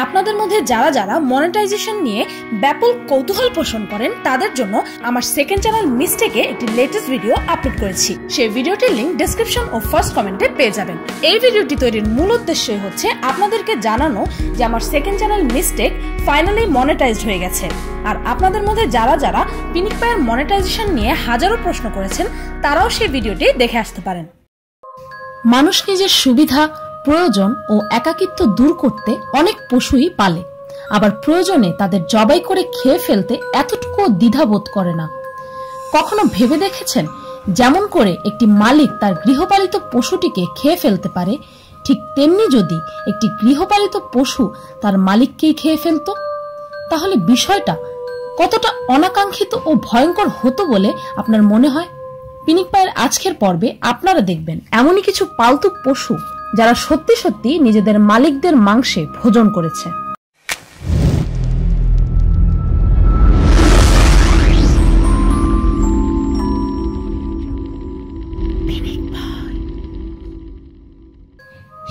আপনাদের মধ্যে যারা যারা মনিটাইজেশন নিয়ে ব্যাপক কৌতূহল পোষণ করেন তাদের জন্য আমার সেকেন্ড চ্যানেল মিস্টেকে একটি লেটেস্ট ভিডিও আপলোড করেছি। সেই ভিডিওটির লিংক ডেসক্রিপশন ও ফার্স্ট কমেন্টে পেয়ে যাবেন। এই ভিডিওটি তৈরির মূল উদ্দেশ্যই হচ্ছে আপনাদেরকে জানানো যে আমার second channel mistake finally monetised হয়ে গেছে। আর আপনাদের মধ্যে যারা যারা পিনিকপাইয়ের মনিটাইজেশন নিয়ে হাজারো প্রশ্ন করেছেন তারাও সেই ভিডিওটি দেখে আসতে পারেন। মানুষ নিজের সুবিধা, প্রয়োজন ও একাকিত্ব দূর করতে অনেক পশুই পালে, আবার প্রয়োজনে তাদের জবাই করে খেয়ে ফেলতে এতটুকু দ্বিধাবোধ করে না। কখনো ভেবে দেখেছেন যেমন করে একটি মালিক তার গৃহপালিত পশুটিকে খেয়ে ফেলতে পারে, ঠিক তেমনি যদি একটি গৃহপালিত পশু তার মালিককেই খেয়ে ফেলত, তাহলে বিষয়টা কতটা অনাকাঙ্ক্ষিত ও ভয়ঙ্কর হতো বলে আপনার মনে হয়? পিনিকপাইয়ের আজকের পর্বে আপনারা দেখবেন এমনই কিছু পালতু পশু যারা সত্যি সত্যি নিজেদের মালিকদের মাংসে ভোজন করেছে।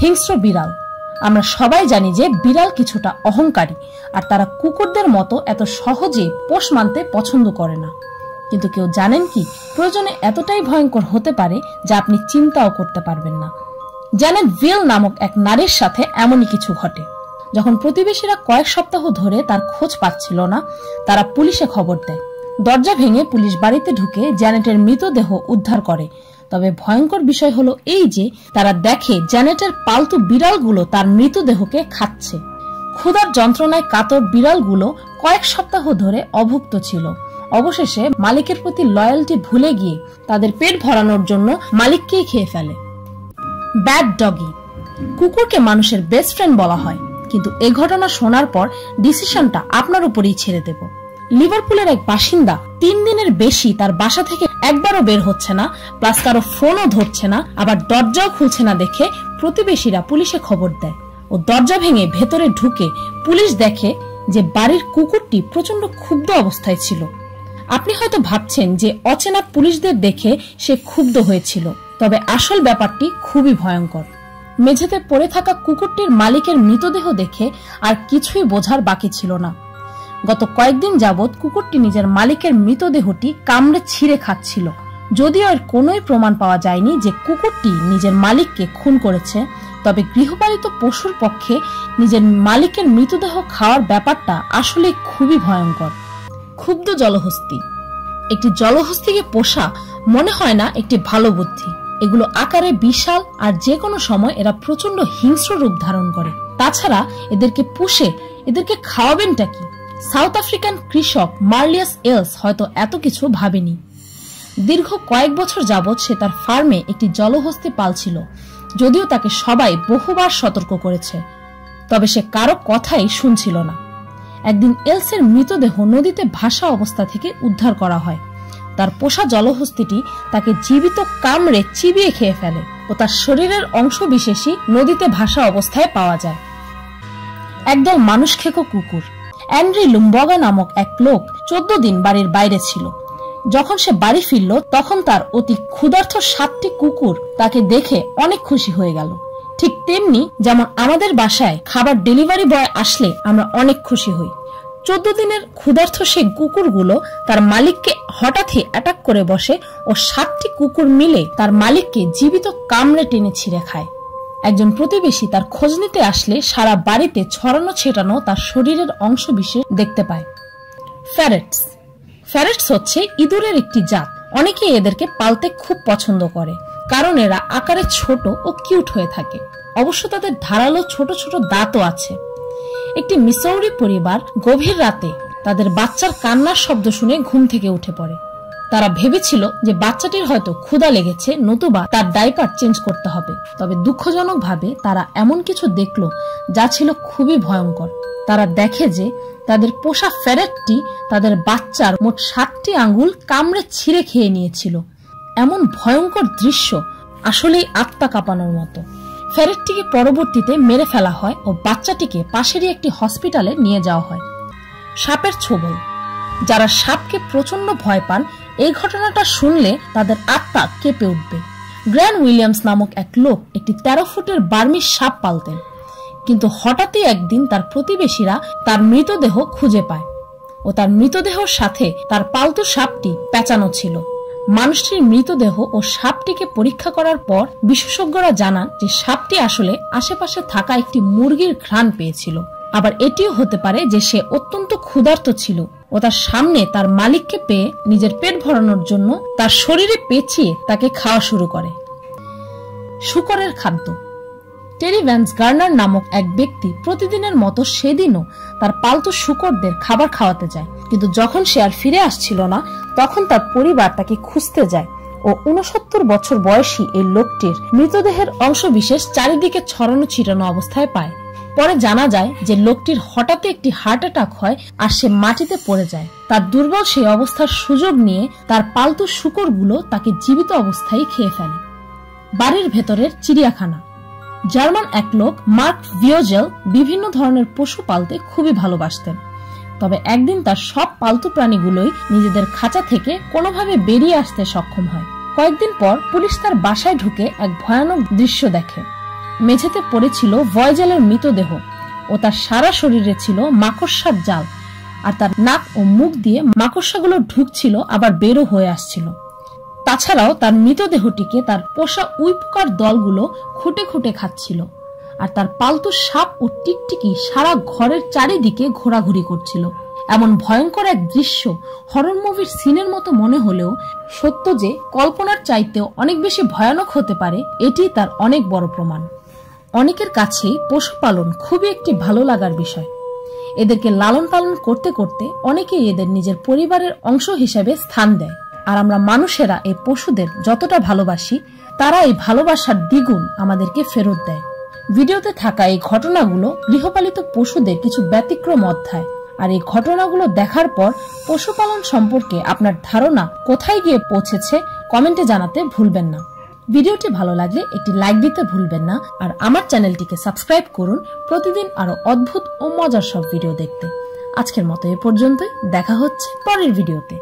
হিংস্র বিড়াল। আমরা সবাই জানি যে বিড়াল কিছুটা অহংকারী আর তারা কুকুরদের মতো এত সহজে পোষ মানতে পছন্দ করে না। কিন্তু কেউ জানেন কি, প্রয়োজনে এতটাই ভয়ঙ্কর হতে পারে যা আপনি চিন্তাও করতে পারবেন না। জ্যানেট ভিল নামক এক নারীর সাথে এমনই কিছু ঘটে। যখন প্রতিবেশীরা কয়েক সপ্তাহ ধরে তার খোঁজ পাচ্ছিল না, তারা পুলিশে খবর দেয়। দরজা ভেঙে পুলিশ বাড়িতে ঢুকে জ্যানেটের মৃতদেহ উদ্ধার করে। তবে ভয়ঙ্কর বিষয় হলো এই যে তারা দেখে জ্যানেটের পালতু বিড়ালগুলো তার মৃতদেহকে খাচ্ছে। ক্ষুধার যন্ত্রণায় কাতর বিড়ালগুলো কয়েক সপ্তাহ ধরে অভুক্ত ছিল। অবশেষে মালিকের প্রতি লয়্যালটি ভুলে গিয়ে তাদের পেট ভরানোর জন্য মালিককেই খেয়ে ফেলে। Bad doggy. কুকুরকে মানুষের বেস্ট ফ্রেন্ড বলা হয়, কিন্তু এই ঘটনা শোনার পর ডিসিশনটা আপনার উপরেই ছেড়ে দেব। লিভারপুলের এক বাসিন্দা 3 দিনের বেশি তার বাসা থেকে একবারও বের হচ্ছে না, প্লাস কারো ফোনও ধরছে না, আবার দরজাও খুলছে না দেখে প্রতিবেশীরা পুলিশে খবর দেয়। ও দরজা ভেঙে ভেতরে ঢুকে পুলিশ দেখে যে বাড়ির কুকুরটি প্রচন্ড ক্ষুব্ধ অবস্থায় ছিল। আপনি হয়তো ভাবছেন যে অচেনা পুলিশদের দেখে সে ক্ষুব্ধ হয়েছিল, তবে আসল ব্যাপারটি খুবই ভয়ঙ্কর। মেঝেতে পড়ে থাকা কুকুরটির মালিকের মৃতদেহ দেখে আর কিছুই বোঝার বাকি ছিল না। গত কয়েকদিন যাবৎ কুকুরটি নিজের মালিকের মৃতদেহটি কামড়ে ছিঁড়ে খাচ্ছিল। যদিও এর কোনোই প্রমাণ পাওয়া যায়নি যে কুকুরটি নিজের মালিককে খুন করেছে, তবে গৃহপালিত পশুর পক্ষে নিজের মালিকের মৃতদেহ খাওয়ার ব্যাপারটা আসলে খুবই ভয়ঙ্কর। ক্ষুব্ধ জলহস্তী। একটি জলহস্তিকে পোষা মনে হয় না একটি ভালো বুদ্ধি। এগুলো আকারে বিশাল আর যে কোনো সময় এরা প্রচন্ড হিংস্র রূপ ধারণ করে। তাছাড়া এদেরকে পুষে এদেরকে খাওয়াবেনটা কি? সাউথ আফ্রিকান কৃষক মার্লিয়াস এলস হয়তো এত কিছু ভাবেনি। দীর্ঘ কয়েক বছর যাবৎ সে তার ফার্মে একটি জলহস্তি পালছিল, যদিও তাকে সবাই বহুবার সতর্ক করেছে, তবে সে কারো কথাই শুনছিল না। একদিন এলসের মৃতদেহ নদীতে ভাসা অবস্থা থেকে উদ্ধার করা হয়। তার পোষা জলহস্তিটি তাকে জীবিত কামড়ে চিবিয়ে খেয়ে ফেলে ও তার শরীরের অংশ বিশেষই নদীতে ভাসা অবস্থায় পাওয়া যায়। একদল মানুষ খেকো কুকুর। অ্যান্ড্রি লুম্বগা নামক এক লোক 14 দিন বাড়ির বাইরে ছিল। যখন সে বাড়ি ফিরল তখন তার অতি ক্ষুধার্ত 7টি কুকুর তাকে দেখে অনেক খুশি হয়ে গেল। ঠিক তেমনি যেমন আমাদের বাসায় খাবার ডেলিভারি বয় আসলে আমরা অনেক খুশি হই। 14 দিনের ক্ষুধার্ত সেই কুকুরগুলো তার মালিককে হঠাৎই অ্যাটাক করে বসে ও 7টি কুকুর মিলে তার মালিককে জীবিত কামড়ে টেনে ছিঁড়ে খায়। একজন প্রতিবেশী তার খোঁজ নিতে আসলে সারা বাড়িতে ছড়ানো ছেটানো তার শরীরের অংশ বিশেষ দেখতে পায়। ফ্যারেটস। ফ্যারেটস হচ্ছে ইঁদুরের একটি জাত। অনেকেই এদেরকে পালতে খুব পছন্দ করে, কারণ এরা আকারে ছোট ও কিউট হয়ে থাকে। অবশ্য তাদের ধারালো ছোট ছোট দাঁতও আছে। একটি মিসৌরি পরিবার গভীর রাতে তাদের বাচ্চার কান্নার শব্দ শুনে ঘুম থেকে উঠে পড়ে। তারা ভেবেছিল যে বাচ্চাটির হয়তো ক্ষুধা লেগেছে, নতুবা তার ডাইপার চেঞ্জ করতে হবে। তবে দুঃখজনকভাবে তারা এমন কিছু দেখল যা ছিল খুবই ভয়ঙ্কর। তারা দেখে যে তাদের পোষা ফ্যারেটটি তাদের বাচ্চার মোট 7টি আঙ্গুল কামড়ে ছিঁড়ে খেয়ে নিয়েছিল। এমন ভয়ঙ্কর দৃশ্য আসলেই আত্মা কাঁপানোর মতো। ফ্যারেটটিকে পরবর্তীতে মেরে ফেলা হয় ও বাচ্চাটিকে পাশেরই একটি হসপিটালে নিয়ে যাওয়া হয়। সাপের ছোবল। যারা সাপকে প্রচন্ড ভয় পান, এই ঘটনাটা শুনলে তাদের আত্মা কেঁপে উঠবে। গ্র্যান্ড উইলিয়ামস নামক এক লোক একটি 13 ফুটের বার্মিজ সাপ পালতেন। কিন্তু হঠাৎই একদিন তার প্রতিবেশীরা তার মৃতদেহ খুঁজে পায় ও তার মৃতদেহের সাথে তার পালতু সাপটি পেঁচানো ছিল। মানুষটির মৃতদেহ ও সাপটিকে পরীক্ষা করার পর বিশেষজ্ঞরা জানান যে সাপটি আসলে আশেপাশে থাকা একটি মুরগির ঘ্রাণ পেয়েছিল। আবার এটিও হতে পারে যে সে অত্যন্ত ক্ষুধার্ত ছিল ও তার সামনে তার মালিককে পেয়ে নিজের পেট ভরানোর জন্য তার শরীরে পেঁচিয়ে তাকে খাওয়া শুরু করে। শূকরের খাদ্য। টেরি ভ্যান্স গার্নার নামক এক ব্যক্তি প্রতিদিনের মতো সেদিনও তার পালতু শূকরদের খাবার খাওয়াতে যায়, কিন্তু যখন সে আর ফিরে আসছিল না তখন তার পরিবার তাকে খুঁজতে যায় ও 69 বছর বয়সী এই লোকটির মৃতদেহের অংশবিশেষ চারিদিকে ছড়ানো ছিটানো অবস্থায় পায়। পরে জানা যায় যে লোকটির হঠাৎ একটি হার্ট অ্যাটাক হয় আর সে মাটিতে পড়ে যায়। তার দুর্বল সেই অবস্থার সুযোগ নিয়ে তার পালতু শূকরগুলো তাকে জীবিত অবস্থায় খেয়ে ফেলে। বাড়ির ভেতরের চিড়িয়াখানা। জার্মান এক লোক মার্ক ভিওজেল বিভিন্ন ধরনের পশু পালতে খুবই ভালোবাসতেন। তবে একদিন তার সব পালতু প্রাণীগুলোই নিজেদের খাঁচা থেকে কোনোভাবে বেরিয়ে আসতে সক্ষম হয়। কয়েকদিন পর পুলিশ তার বাসায় ঢুকে এক ভয়ানক দৃশ্য দেখে। মেঝেতে পড়েছিল ভয়েজেলের মৃতদেহ ও তার সারা শরীরে ছিল মাকড়সার জাল, আর তার নাক ও মুখ দিয়ে মাকড়সাগুলো ঢুকছিল আবার বেরো হয়ে আসছিল। তাছাড়াও তার মৃতদেহটিকে তার পোষা উইপোকার দলগুলো খুঁটে খুঁটে খাচ্ছিল, আর তার পালতু সাপ ও টিকটিকি সারা ঘরের চারিদিকে ঘোরাঘুরি করছিল। এমন ভয়ঙ্কর এক দৃশ্য হরর মুভির সিনের মতো মনে হলেও সত্য যে কল্পনার চাইতেও অনেক বেশি ভয়ানক হতে পারে এটি তার অনেক বড় প্রমাণ। অনেকের কাছেই পশুপালন খুবই একটি ভালো লাগার বিষয়। এদেরকে লালন পালন করতে করতে অনেকেই এদের নিজের পরিবারের অংশ হিসেবে স্থান দেয়। আর আমরা মানুষেরা এই পশুদের যতটা ভালোবাসি তারা এই ভালোবাসার দ্বিগুণ আমাদেরকে ফেরত দেয়। ভিডিওতে থাকা এই ঘটনাগুলো গৃহপালিত পশুদের কিছু ব্যতিক্রম অধ্যায়, আর এই ঘটনাগুলো দেখার পর পশুপালন সম্পর্কে আপনার ধারণা কোথায় গিয়ে পৌঁছেছে কমেন্টে জানাতে ভুলবেন না। ভিডিওটি ভালো লাগলে একটি লাইক দিতে ভুলবেন না, আর আমার চ্যানেলটিকে সাবস্ক্রাইব করুন প্রতিদিন আরো অদ্ভুত ও মজার সব ভিডিও দেখতে। আজকের মতো এ পর্যন্তই, দেখা হচ্ছে পরের ভিডিওতে।